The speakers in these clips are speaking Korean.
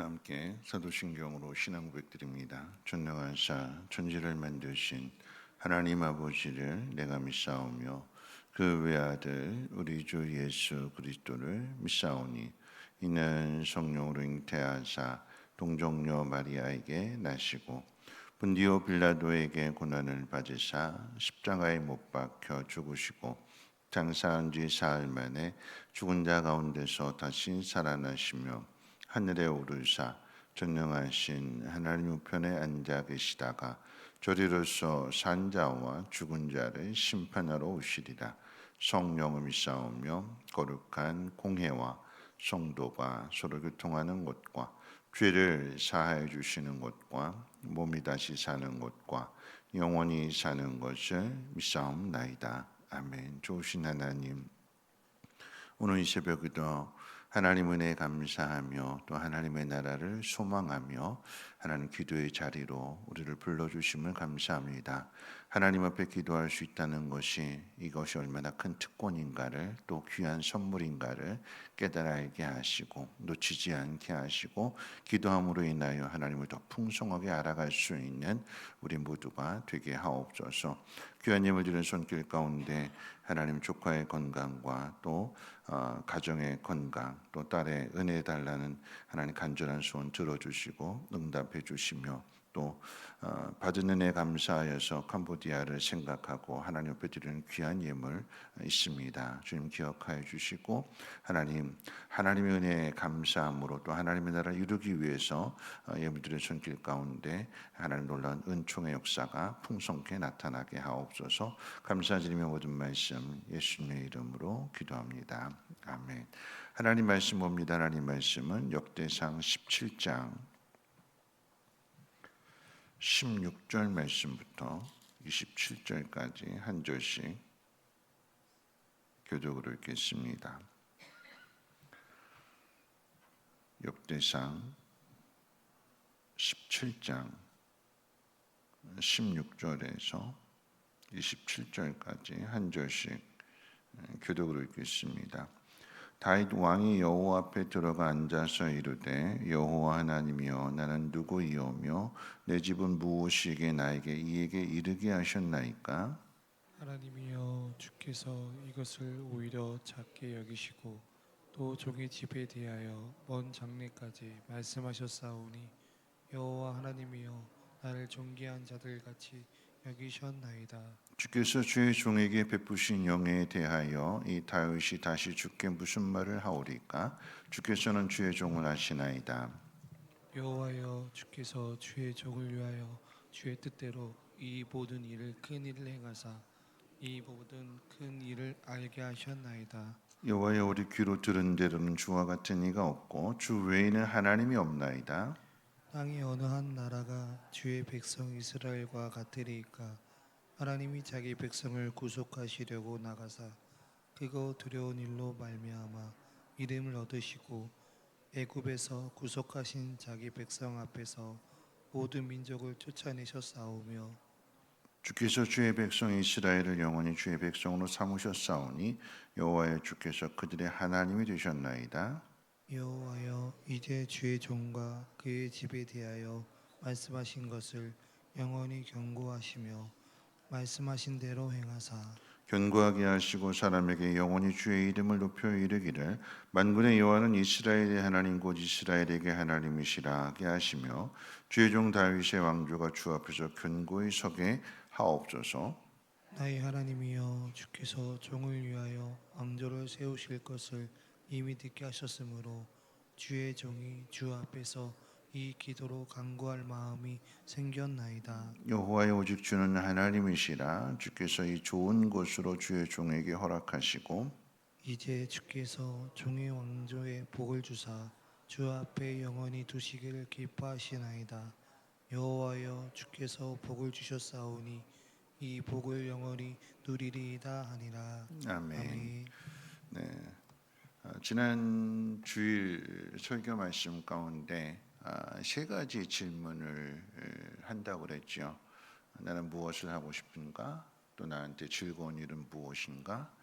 함께 사도신경으로 신앙 고백드립니다. 전능하사 천지를 만드신 하나님 아버지를 내가 믿사오며 그 외아들 우리 주 예수 그리스도를 믿사오니 이는 성령으로 잉태하사 동정녀 마리아에게 나시고 본디오 빌라도에게 고난을 받으사 십자가에 못 박혀 죽으시고 장사한 지 사흘 만에 죽은 자 가운데서 다시 살아나시며 하늘에 오르사 전능하신 하나님 우편에 앉아 계시다가 저리로서 산 자와 죽은 자를 심판하러 오시리라. 성령을 믿사오며 거룩한 공회와 성도가 서로 교통하는 것과 죄를 사하여 주시는 것과 몸이 다시 사는 것과 영원히 사는 것을 믿사옵나이다. 아멘. 좋으신 하나님, 오늘 이 새벽에도 하나님 은혜에 감사하며 또 하나님의 나라를 소망하며 하나님 기도의 자리로 우리를 불러주심을 감사합니다. 하나님 앞에 기도할 수 있다는 것이 이것이 얼마나 큰 특권인가를 또 귀한 선물인가를 깨달아 알게 하시고 놓치지 않게 하시고 기도함으로 인하여 하나님을 더 풍성하게 알아갈 수 있는 우리 모두가 되게 하옵소서. 귀한 예물 드리는 손길 가운데 하나님 조카의 건강과 또 가정의 건강 또 딸의 은혜 달라는 하나님 간절한 소원 들어주시고 응답해 주시며 또 받은 은혜 감사하여서 캄보디아를 생각하고 하나님 앞에 드리는 귀한 예물 있습니다. 주님 기억하여 주시고 하나님의 은혜에 감사함으로 또 하나님의 나라 이루기 위해서 예물들의 손길 가운데 하나님 놀라운 은총의 역사가 풍성케 나타나게 하옵소서. 감사드리며 모든 말씀 예수님의 이름으로 기도합니다. 아멘. 하나님 말씀 봅니다. 하나님 말씀은 역대상 17장 16절 말씀부터 27절까지 한 절씩 교독으로 읽겠습니다. 역대상 17장 16절에서 27절까지 한 절씩 교독으로 읽겠습니다. 다윗 왕이 여호와 앞에 들어가 앉아서 이르되 여호와 하나님이여 나는 누구이오며 내 집은 무엇이기에 나에게 이에게 이르게 하셨나이까? 하나님이여 주께서 이것을 오히려 작게 여기시고 또 종의 집에 대하여 먼 장래까지 말씀하셨사오니 여호와 하나님이여 나를 존귀한 자들 같이 여기셨나이다. 주께서 주의 종에게 베푸신 영에 대하여 이 다윗이 다시 주께 무슨 말을 하오리까? 주께서는 주의 종을 아시나이다. 여호와여 주께서 주의 종을 위하여 주의 뜻대로 이 모든 일을 큰 일을 행하사 이 모든 큰 일을 알게 하셨나이다. 여호와여 우리 귀로 들은 대로는 주와 같은 이가 없고 주 외에는 하나님이 없나이다. 땅의 어느 한 나라가 주의 백성 이스라엘과 같으리이까? 하나님이 자기 백성을 구속하시려고 나가사 크고 두려운 일로 말미암아 이름을 얻으시고 애굽에서 구속하신 자기 백성 앞에서 모든 민족을 쫓아내셨사오며 주께서 주의 백성 이스라엘을 영원히 주의 백성으로 삼으셨사오니 여호와여 주께서 그들의 하나님이 되셨나이다. 여호와여 이제 주의 종과 그의 집에 대하여 말씀하신 것을 영원히 경고하시며 말씀하신 대로 행하사 견고하게 하시고 사람에게 영원히 주의 이름을 높여 이르기를 만군의 여호와는 이스라엘의 하나님 곧 이스라엘에게 하나님이시라게 하시며 주의 종 다윗의 왕조가 주 앞에서 견고히 서게 하옵소서. 나의 하나님이여 주께서 종을 위하여 왕조를 세우실 것을 이미 듣게 하셨으므로 주의 종이 주 앞에서 이 기도로 간구할 마음이 생겼나이다. 여호와의 오직 주는 하나님이시라. 주께서 이 좋은 곳으로 주의 종에게 허락하시고 이제 주께서 종의 왕조에 복을 주사 주 앞에 영원히 두시기를 기뻐하시나이다. 여호와여 주께서 복을 주셨사오니 이 복을 영원히 누리리이다 하니라. 아멘. 아멘. 네. 지난 주일 설교 말씀 가운데 세 가지 질문을 한다고 그랬죠. 나는 무엇을 하고 싶은가? 또 나한테 즐거운 일은 무엇인가?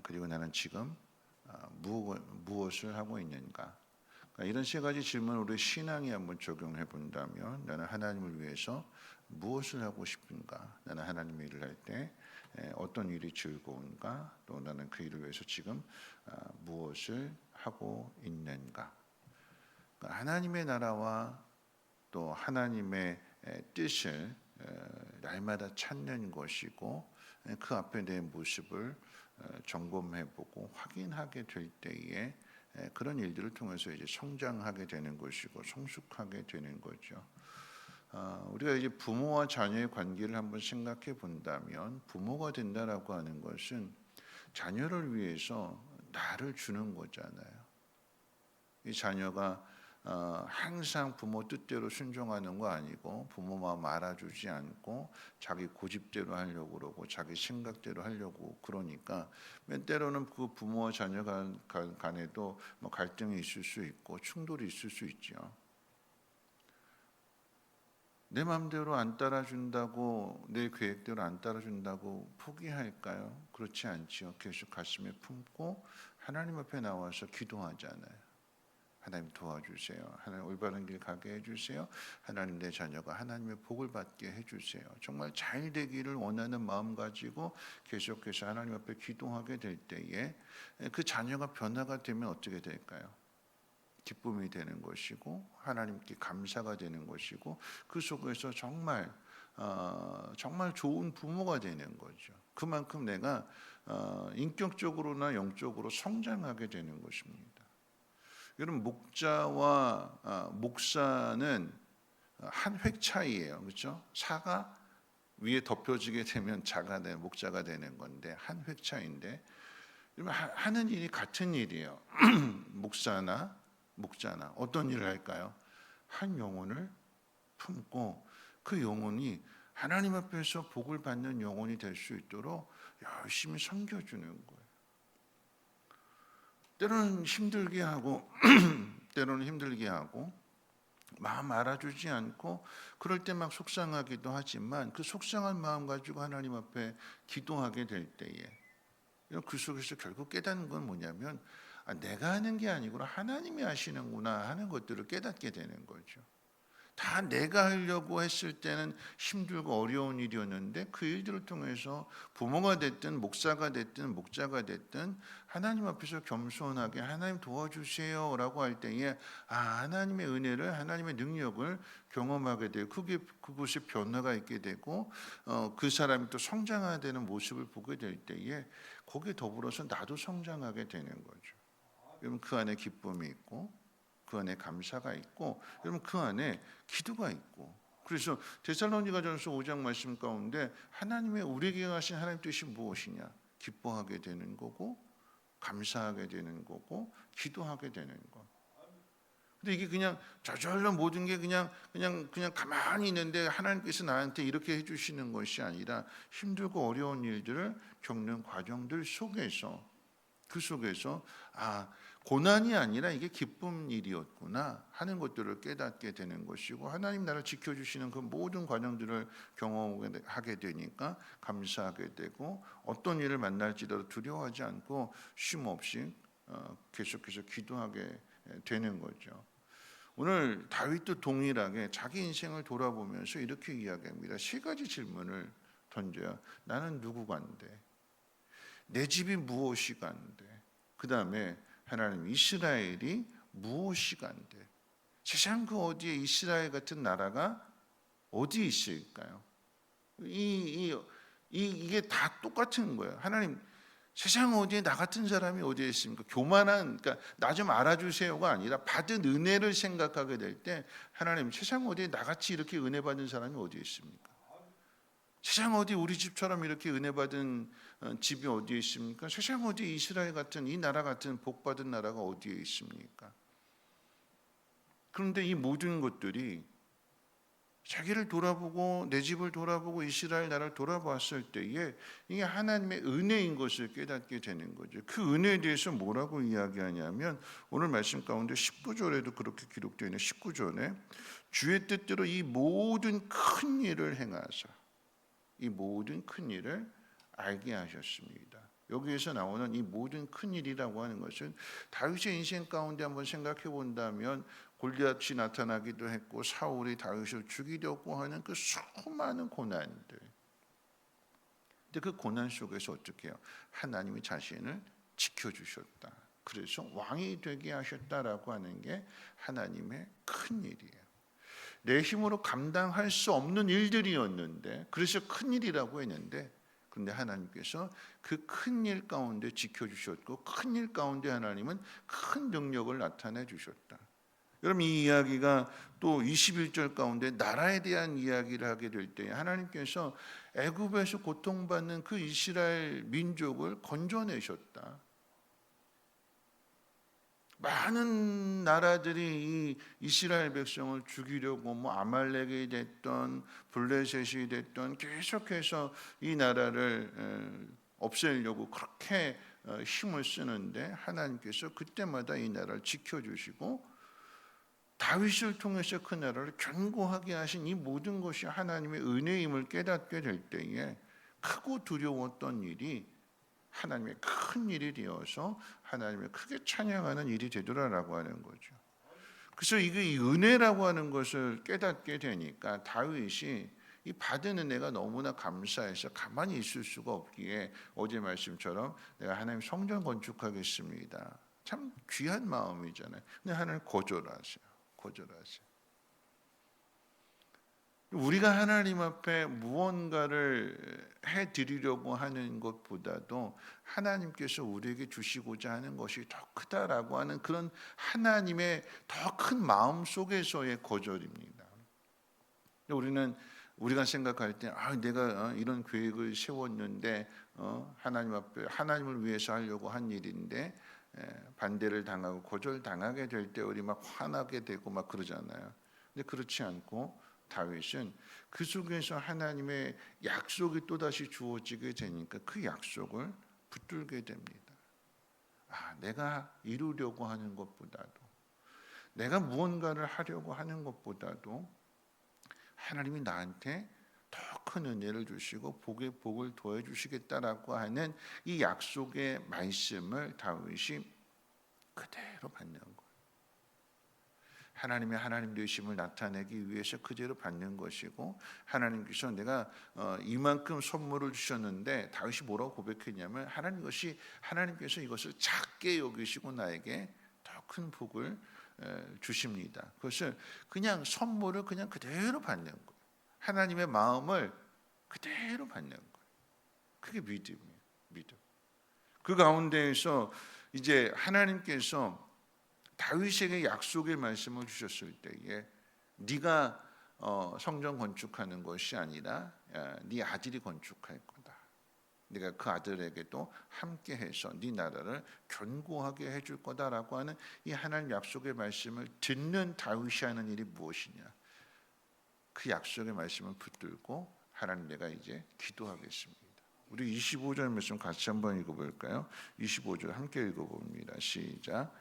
그리고 나는 지금 무엇을 하고 있는가? 이런 세 가지 질문을 우리 신앙에 한번 적용해 본다면, 나는 하나님을 위해서 무엇을 하고 싶은가? 나는 하나님의 일을 할 때 어떤 일이 즐거운가? 또 나는 그 일을 위해서 지금 무엇을 하고 있는가? 그러니까 하나님의 나라와 또 하나님의 뜻을 날마다 찾는 것이고, 그 앞에 내 모습을 점검해보고 확인하게 될 때에 그런 일들을 통해서 이제 성장하게 되는 것이고 성숙하게 되는 거죠. 우리가 이제 부모와 자녀의 관계를 한번 생각해 본다면, 부모가 된다라고 하는 것은 자녀를 위해서 나를 주는 거잖아요. 이 자녀가 항상 부모 뜻대로 순종하는 거 아니고, 부모 마음 알아주지 않고 자기 고집대로 하려고 그러고 자기 생각대로 하려고 그러니까, 때로는 그 부모와 자녀 간에도 뭐 갈등이 있을 수 있고 충돌이 있을 수 있죠. 내 마음대로 안 따라준다고, 내 계획대로 안 따라준다고 포기할까요? 그렇지 않지요. 계속 가슴에 품고 하나님 앞에 나와서 기도하잖아요. 하나님 도와주세요. 하나님 올바른 길 가게 해주세요. 하나님 내 자녀가 하나님의 복을 받게 해주세요. 정말 잘 되기를 원하는 마음 가지고 계속해서 하나님 앞에 기도하게 될 때에 그 자녀가 변화가 되면 어떻게 될까요? 기쁨이 되는 것이고 하나님께 감사가 되는 것이고, 그 속에서 정말 정말 좋은 부모가 되는 거죠. 그만큼 내가 인격적으로나 영적으로 성장하게 되는 것입니다. 여러분, 목자와 목사는 한 획 차이예요. 그렇죠? 사가 위에 덮여지게 되면 자가 되 목자가 되는 건데, 한 획 차이인데, 여러분, 하는 일이 같은 일이에요. 목자나 어떤 일을 할까요? 한 영혼을 품고 그 영혼이 하나님 앞에서 복을 받는 영혼이 될 수 있도록 열심히 섬겨주는 거예요. 때로는 힘들게 하고 마음 알아주지 않고 그럴 때 막 속상하기도 하지만, 그 속상한 마음 가지고 하나님 앞에 기도하게 될 때에 그 속에서 결국 깨닫는 건 뭐냐면, 내가 하는 게 아니구나, 하나님이 하시는구나 하는 것들을 깨닫게 되는 거죠. 다 내가 하려고 했을 때는 힘들고 어려운 일이었는데, 그 일들을 통해서 부모가 됐든 목사가 됐든 목자가 됐든 하나님 앞에서 겸손하게 하나님 도와주세요 라고 할 때에 하나님의 은혜를, 하나님의 능력을 경험하게 되고, 그곳에 변화가 있게 되고 그 사람이 또 성장하는 모습을 보게 될 때에 거기에 더불어서 나도 성장하게 되는 거죠. 여러분, 그 안에 기쁨이 있고 그 안에 감사가 있고, 여러분 그 안에 기도가 있고. 그래서 데살로니가전서 5장 말씀 가운데 하나님의 우리에게 하신 하나님 뜻이 무엇이냐? 기뻐하게 되는 거고 감사하게 되는 거고 기도하게 되는 거. 근데 이게 그냥 저절로 모든 게 그냥 가만히 있는데 하나님께서 나한테 이렇게 해주시는 것이 아니라, 힘들고 어려운 일들을 겪는 과정들 속에서, 그 속에서 고난이 아니라 이게 기쁜 일이었구나 하는 것들을 깨닫게 되는 것이고, 하나님 나를 지켜주시는 그 모든 과정들을 경험하게 되니까 감사하게 되고, 어떤 일을 만날지라도 두려워하지 않고 쉼 없이 계속해서 기도하게 되는 거죠. 오늘 다윗도 동일하게 자기 인생을 돌아보면서 이렇게 이야기합니다. 세 가지 질문을 던져요. 나는 누구간데? 내 집이 무엇이간데? 그 다음에 하나님, 이스라엘이 무엇이간데? 세상 그 어디에 이스라엘 같은 나라가 어디 있을까요? 이게 다 똑같은 거예요. 하나님, 세상 어디에 나 같은 사람이 어디에 있습니까? 교만한, 그러니까 나 좀 알아주세요가 아니라 받은 은혜를 생각하게 될 때, 하나님, 세상 어디에 나같이 이렇게 은혜 받은 사람이 어디에 있습니까? 세상 어디 우리 집처럼 이렇게 은혜 받은 집이 어디에 있습니까? 세상 어디 이스라엘 같은, 이 나라 같은 복 받은 나라가 어디에 있습니까? 그런데 이 모든 것들이 자기를 돌아보고 내 집을 돌아보고 이스라엘 나라를 돌아봤을 때에 이게 하나님의 은혜인 것을 깨닫게 되는 거죠. 그 은혜에 대해서 뭐라고 이야기하냐면, 오늘 말씀 가운데 19절에도 그렇게 기록되어 있는 19절에 주의 뜻대로 이 모든 큰 일을 행하사 이 모든 큰 일을 알게 하셨습니다. 여기에서 나오는 이 모든 큰 일이라고 하는 것은 다윗의 인생 가운데 한번 생각해 본다면 골리앗이 나타나기도 했고 사울이 다윗을 죽이려고 하는 그 수많은 고난들. 근데 그 고난 속에서 어떻게 해요? 하나님이 자신을 지켜주셨다. 그래서 왕이 되게 하셨다라고 하는 게 하나님의 큰 일이에요. 내 힘으로 감당할 수 없는 일들이었는데 그래서 큰 일이라고 했는데 그런데 하나님께서 그 큰 일 가운데 지켜주셨고 큰 일 가운데 하나님은 큰 능력을 나타내 주셨다. 여러분 이 이야기가 또 21절 가운데 나라에 대한 이야기를 하게 될 때 하나님께서 애굽에서 고통받는 그 이스라엘 민족을 건져내셨다. 많은 나라들이 이 이스라엘 백성을 죽이려고 뭐 아말렉이 됐던 블레셋이 됐던 계속해서 이 나라를 없애려고 그렇게 힘을 쓰는데 하나님께서 그때마다 이 나라를 지켜주시고 다윗을 통해서 그 나라를 견고하게 하신 이 모든 것이 하나님의 은혜임을 깨닫게 될 때에 크고 두려웠던 일이 하나님의 큰 일이 되어서 하나님을 크게 찬양하는 일이 되더라라고 하는 거죠. 그래서 이게 이 은혜라고 하는 것을 깨닫게 되니까 다윗이 이 받은 은혜가 너무나 감사해서 가만히 있을 수가 없기에 어제 말씀처럼 내가 하나님 성전 건축하겠습니다. 참 귀한 마음이잖아요. 근데 하나님 거절하세요. 우리가 하나님 앞에 무언가를 해드리려고 하는 것보다도 하나님께서 우리에게 주시고자 하는 것이 더 크다라고 하는 그런 하나님의 더 큰 마음 속에서의 거절입니다. 우리가 생각할 때 내가 이런 계획을 세웠는데 하나님 앞에 하나님을 위해서 하려고 한 일인데 반대를 당하고 거절당하게 될 때 우리 막 화나게 되고 막 그러잖아요. 근데 그렇지 않고 다윗은 그 속에서 하나님의 약속이 또다시 주어지게 되니까 그 약속을 붙들게 됩니다. 내가 이루려고 하는 것보다도 내가 무언가를 하려고 하는 것보다도 하나님이 나한테 더 큰 은혜를 주시고 복을 더해 주시겠다라고 하는 이 약속의 말씀을 다윗이 그대로 받는 거예요. 하나님의 하나님 되심을 나타내기 위해서 그대로 받는 것이고 하나님께서 내가 이만큼 선물을 주셨는데 다윗이 뭐라고 고백했냐면 하나님께서 이것을 작게 여기시고 나에게 더 큰 복을 주십니다. 그것을 그냥 선물을 그냥 그대로 받는 거예요. 하나님의 마음을 그대로 받는 거예요. 그게 믿음이에요. 믿음. 그 가운데에서 이제 하나님께서 다윗에게 약속의 말씀을 주셨을 때에 네가 성전 건축하는 것이 아니라 네 아들이 건축할 거다. 네가 그 아들에게도 함께해서 네 나라를 견고하게 해줄 거다라고 하는 이 하나님 약속의 말씀을 듣는 다윗이 하는 일이 무엇이냐? 그 약속의 말씀을 붙들고 하나님 내가 이제 기도하겠습니다. 우리 25절 말씀 같이 한번 읽어볼까요? 25절 함께 읽어봅니다. 시작.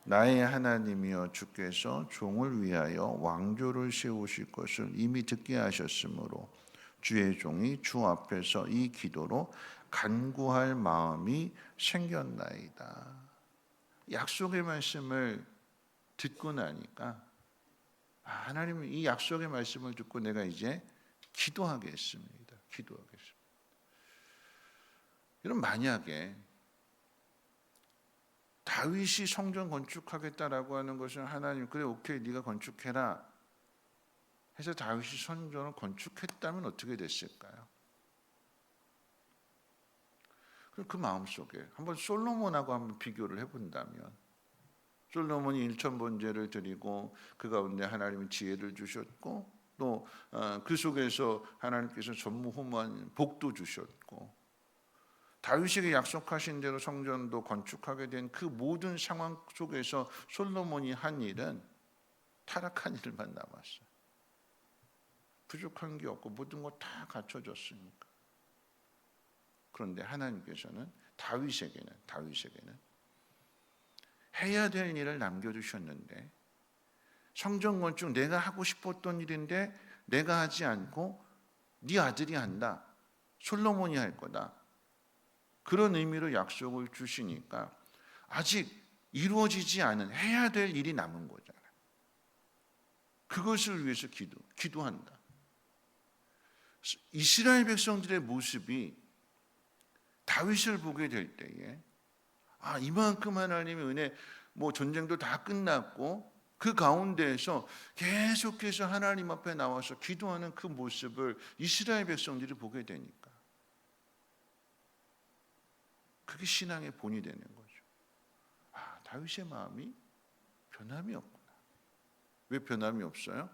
나의 하나님이여 주께서 종을 위하여 왕조를 세우실 것을 이미 듣게 하셨으므로 주의 종이 주 앞에서 이 기도로 간구할 마음이 생겼나이다. 약속의 말씀을 듣고 나니까 하나님 이 약속의 말씀을 듣고 내가 이제 기도하겠습니다. 여러분 만약에 다윗이 성전 건축하겠다라고 하는 것은 하나님 그래 오케이 네가 건축해라 해서 다윗이 성전을 건축했다면 어떻게 됐을까요? 그 마음속에 한번 솔로몬하고 한번 비교를 해본다면 솔로몬이 일천번제를 드리고 그 가운데 하나님이 지혜를 주셨고 또 그 속에서 하나님께서 전무후무한 복도 주셨고 다윗에게 약속하신 대로 성전도 건축하게 된 그 모든 상황 속에서 솔로몬이 한 일은 타락한 일만 남았어요. 부족한 게 없고 모든 거 다 갖춰졌으니까. 그런데 하나님께서는 다윗에게는 해야 될 일을 남겨두셨는데 성전 건축 내가 하고 싶었던 일인데 내가 하지 않고 네 아들이 한다. 솔로몬이 할 거다. 그런 의미로 약속을 주시니까 아직 이루어지지 않은 해야 될 일이 남은 거잖아요. 그것을 위해서 기도한다. 이스라엘 백성들의 모습이 다윗을 보게 될 때에 이만큼 하나님의 은혜, 전쟁도 다 끝났고 그 가운데에서 계속해서 하나님 앞에 나와서 기도하는 그 모습을 이스라엘 백성들이 보게 되니까 그게 신앙의 본이 되는 거죠. 다윗의 마음이 변함이 없구나. 왜 변함이 없어요?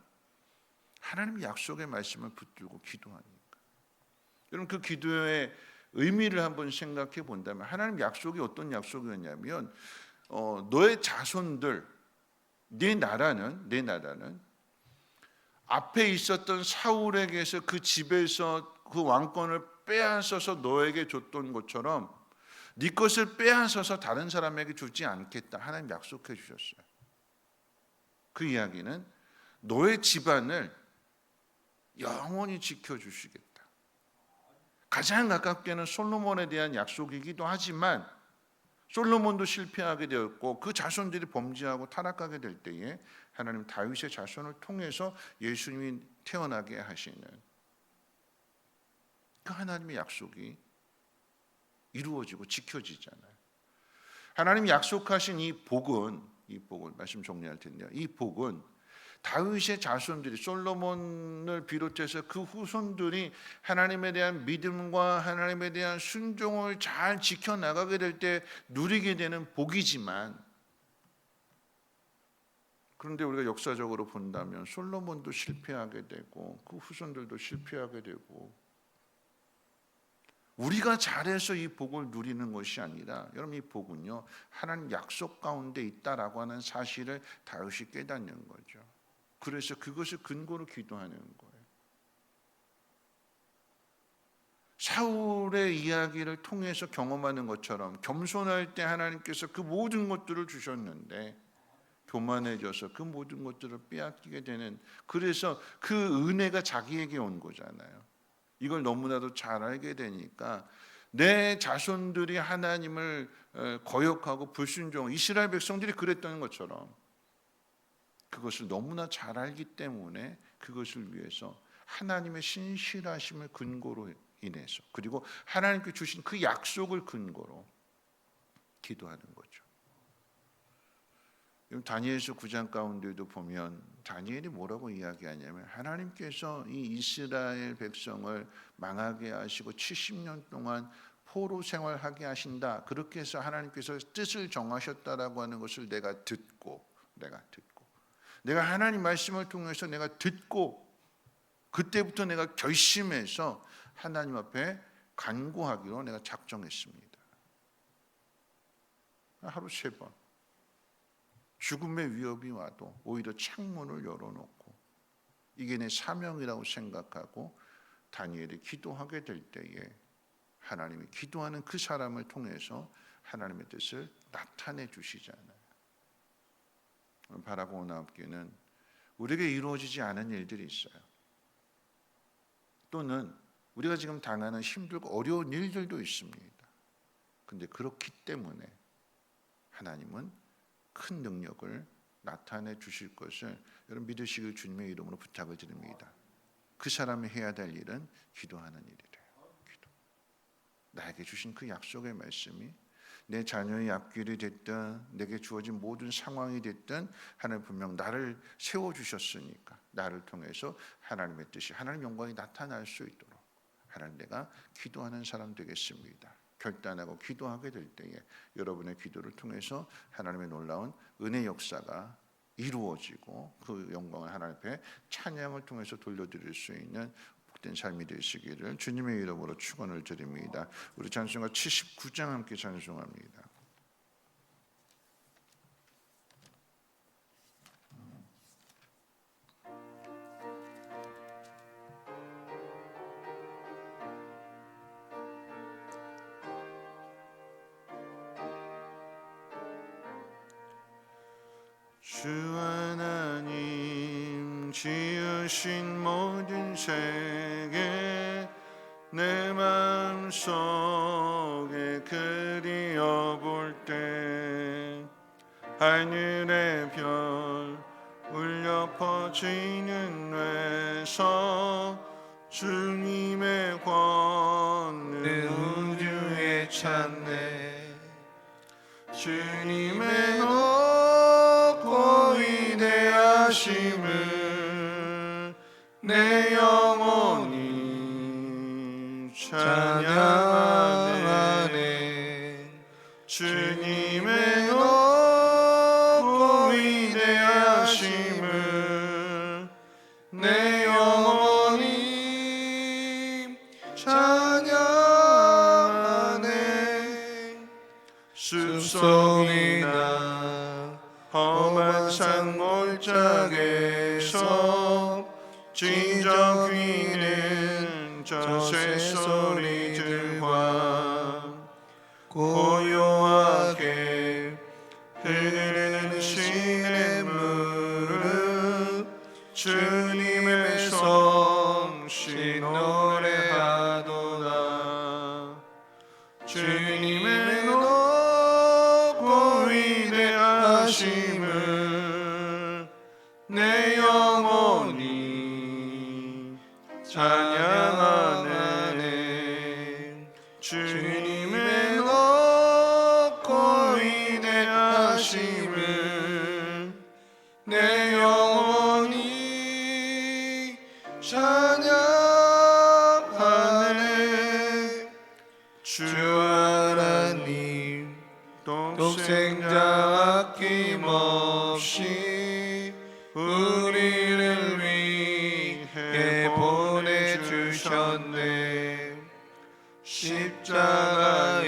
하나님 약속의 말씀을 붙들고 기도하니까. 여러분, 그 기도의 의미를 한번 생각해 본다면 하나님 약속이 어떤 약속이었냐면 너의 자손들, 네 나라는 앞에 있었던 사울에게서 그 집에서 그 왕권을 빼앗아서 너에게 줬던 것처럼 네 것을 빼앗아서 다른 사람에게 주지 않겠다. 하나님 약속해 주셨어요. 그 이야기는 너의 집안을 영원히 지켜주시겠다. 가장 가깝게는 솔로몬에 대한 약속이기도 하지만 솔로몬도 실패하게 되었고 그 자손들이 범죄하고 타락하게 될 때에 하나님 다윗의 자손을 통해서 예수님이 태어나게 하시는 그 하나님의 약속이 이루어지고 지켜지잖아요. 하나님이 약속하신 이 복은 말씀 정리할 텐데요. 이 복은 다윗의 자손들이 솔로몬을 비롯해서 그 후손들이 하나님에 대한 믿음과 하나님에 대한 순종을 잘 지켜나가게 될 때 누리게 되는 복이지만, 그런데 우리가 역사적으로 본다면 솔로몬도 실패하게 되고 그 후손들도 실패하게 되고 우리가 잘해서 이 복을 누리는 것이 아니라 여러분 이 복은요 하나님 약속 가운데 있다라고 하는 사실을 다윗이 깨닫는 거죠. 그래서 그것을 근거로 기도하는 거예요. 사울의 이야기를 통해서 경험하는 것처럼 겸손할 때 하나님께서 그 모든 것들을 주셨는데 교만해져서 그 모든 것들을 빼앗기게 되는, 그래서 그 은혜가 자기에게 온 거잖아요. 이걸 너무나도 잘 알게 되니까 내 자손들이 하나님을 거역하고 불순종, 이스라엘 백성들이 그랬던 것처럼 그것을 너무나 잘 알기 때문에 그것을 위해서 하나님의 신실하심을 근거로 인해서 그리고 하나님께 주신 그 약속을 근거로 기도하는 거죠. 다니엘서 9장 가운데도 보면 다니엘이 뭐라고 이야기하냐면 하나님께서 이 이스라엘 백성을 망하게 하시고 70년 동안 포로 생활하게 하신다. 그렇게 해서 하나님께서 뜻을 정하셨다라고 하는 것을 내가 듣고 내가 하나님 말씀을 통해서 내가 듣고 그때부터 내가 결심해서 하나님 앞에 간구하기로 내가 작정했습니다. 하루 3번 죽음의 위협이 와도 오히려 창문을 열어놓고 이게 내 사명이라고 생각하고 다니엘이 기도하게 될 때에 하나님이 기도하는 그 사람을 통해서 하나님의 뜻을 나타내 주시잖아요. 바라고 나옵기는 우리에게 이루어지지 않은 일들이 있어요. 또는 우리가 지금 당하는 힘들고 어려운 일들도 있습니다. 그런데 그렇기 때문에 하나님은 큰 능력을 나타내 주실 것을 여러분 믿으시길 주님의 이름으로 부탁을 드립니다. 그 사람이 해야 될 일은 기도하는 일이래요. 기도. 나에게 주신 그 약속의 말씀이 내 자녀의 앞길이 됐든 내게 주어진 모든 상황이 됐든 하나님 분명 나를 세워주셨으니까 나를 통해서 하나님의 뜻이 하나님 영광이 나타날 수 있도록 하나님 내가 기도하는 사람 되겠습니다. 결단하고 기도하게 될 때에 여러분의 기도를 통해서 하나님의 놀라운 은혜 역사가 이루어지고 그 영광을 하나님 앞에 찬양을 통해서 돌려드릴 수 있는 복된 삶이 되시기를 주님의 이름으로 축원을 드립니다. 우리 찬송가 79장 함께 찬송합니다. 주 하나님 지으신 모든 세계 내 마음속에 그리워볼 때 하늘의 별 울려 퍼지는 외서 주님의 권능 우주에 찾네. 주님의 높고 위대하심을 내 영혼이 찬양하네. 주님의 높고 위대하심을 내 영혼이 찬양하네. 숲속이나 험한 산 골짜기에서 짖어귀는 저 새소리들과 고요하게 흐르는 시냇물을 주님의 성시 노래하도다. 주님의 높고 위대하심을 내 영혼이 찬양하네. 주님의 높고 위대하심을 내 영혼이 찬양하네. 주 하나님 독생자 아낌없이 우리를 위해 보내주셨네. 십자가에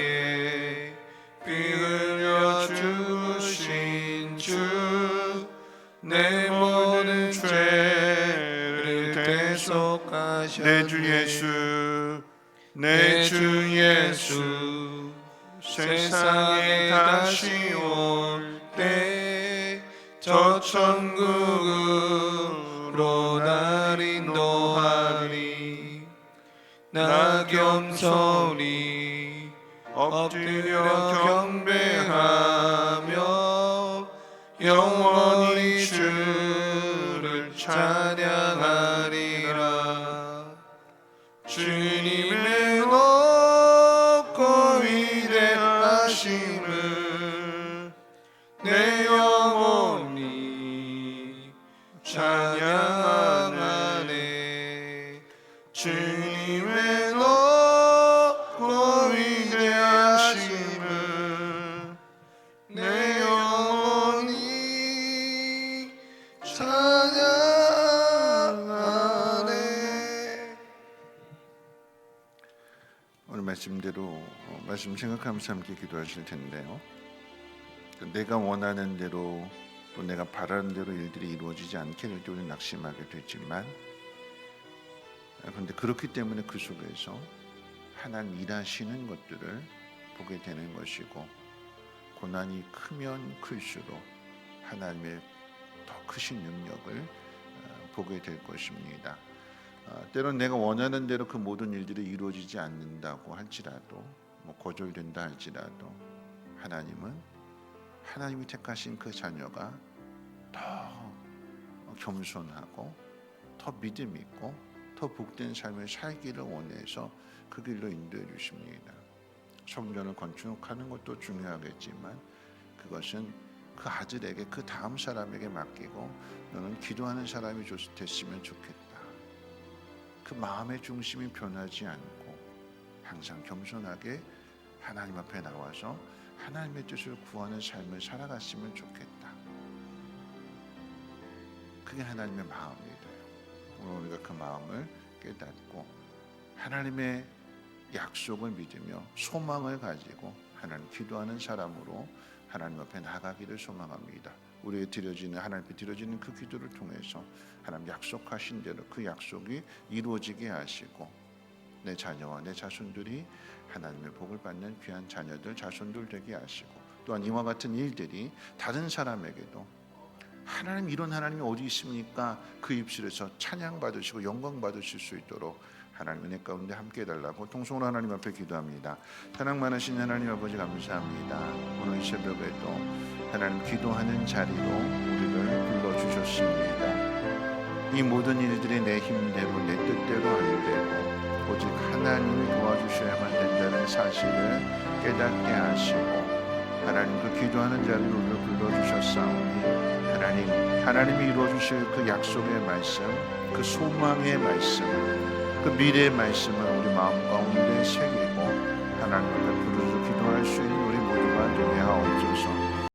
피 흘려 죽으신 주, 내 모든 죄를 대속하셨네. 내 주 예수, 내 주 예수, 세상에 다시 올 때 저 천국으로 날 인도하리. 나 겸손히 엎드려 경배하며 영원히 주를 찬양하리라. 주님의 높고 위대하심을 내 영혼이 찬양하네. 주님의 높고 위대하심을 내 영혼이 찬양하네. 오늘 말씀대로 말씀 생각하면서 함께 기도하실 텐데요. 내가 원하는 대로 또 내가 바라는 대로 일들이 이루어지지 않게 될 때 우리는 낙심하게 되지만, 그런데 그렇기 때문에 그 속에서 하나님 일하시는 것들을 보게 되는 것이고, 고난이 크면 클수록 하나님의 더 크신 능력을 보게 될 것입니다. 때론 내가 원하는 대로 그 모든 일들이 이루어지지 않는다고 할지라도, 거절된다 할지라도, 하나님이 택하신 그 자녀가 더 겸손하고 더 믿음 있고 더 복된 삶을 살기를 원해서 그 길로 인도해 주십니다. 성전을 건축하는 것도 중요하겠지만 그것은 그 아들에게, 그 다음 사람에게 맡기고 너는 기도하는 사람이 됐으면 좋겠다. 그 마음의 중심이 변하지 않고 항상 겸손하게 하나님 앞에 나와서 하나님의 뜻을 구하는 삶을 살아갔으면 좋겠다. 그게 하나님의 마음이 돼요. 오늘 우리가 그 마음을 깨닫고 하나님의 약속을 믿으며 소망을 가지고 하나님 기도하는 사람으로 하나님 앞에 나가기를 소망합니다. 우리에게 드려지는, 하나님 앞에 드려지는 그 기도를 통해서 하나님 약속하신 대로 그 약속이 이루어지게 하시고 내 자녀와 내 자손들이 하나님의 복을 받는 귀한 자녀들, 자손들 되게 하시고, 또한 이와 같은 일들이 다른 사람에게도 하나님, 이런 하나님이 어디 있습니까? 그 입술에서 찬양 받으시고 영광 받으실 수 있도록 하나님 은혜 가운데 함께 해달라고 통성으로 하나님 앞에 기도합니다. 사랑 많으신 하나님 아버지 감사합니다. 오늘 이 새벽에도 하나님 기도하는 자리로 우리를 불러주셨습니다. 이 모든 일들이 내 힘대로 내 뜻대로 안 되고 오직 하나님이 도와주셔야만 된다는 사실을 깨닫게 하시고 하나님 그 기도하는 자리로 우리를 불러주셨사오니 하나님이 이루어주실 그 약속의 말씀, 그 소망의 말씀, 그 미래의 말씀을 우리 마음 가운데 새기고 하나님 앞에 부르짖어 기도할 수 있는 우리 모두가 되게 하옵소서.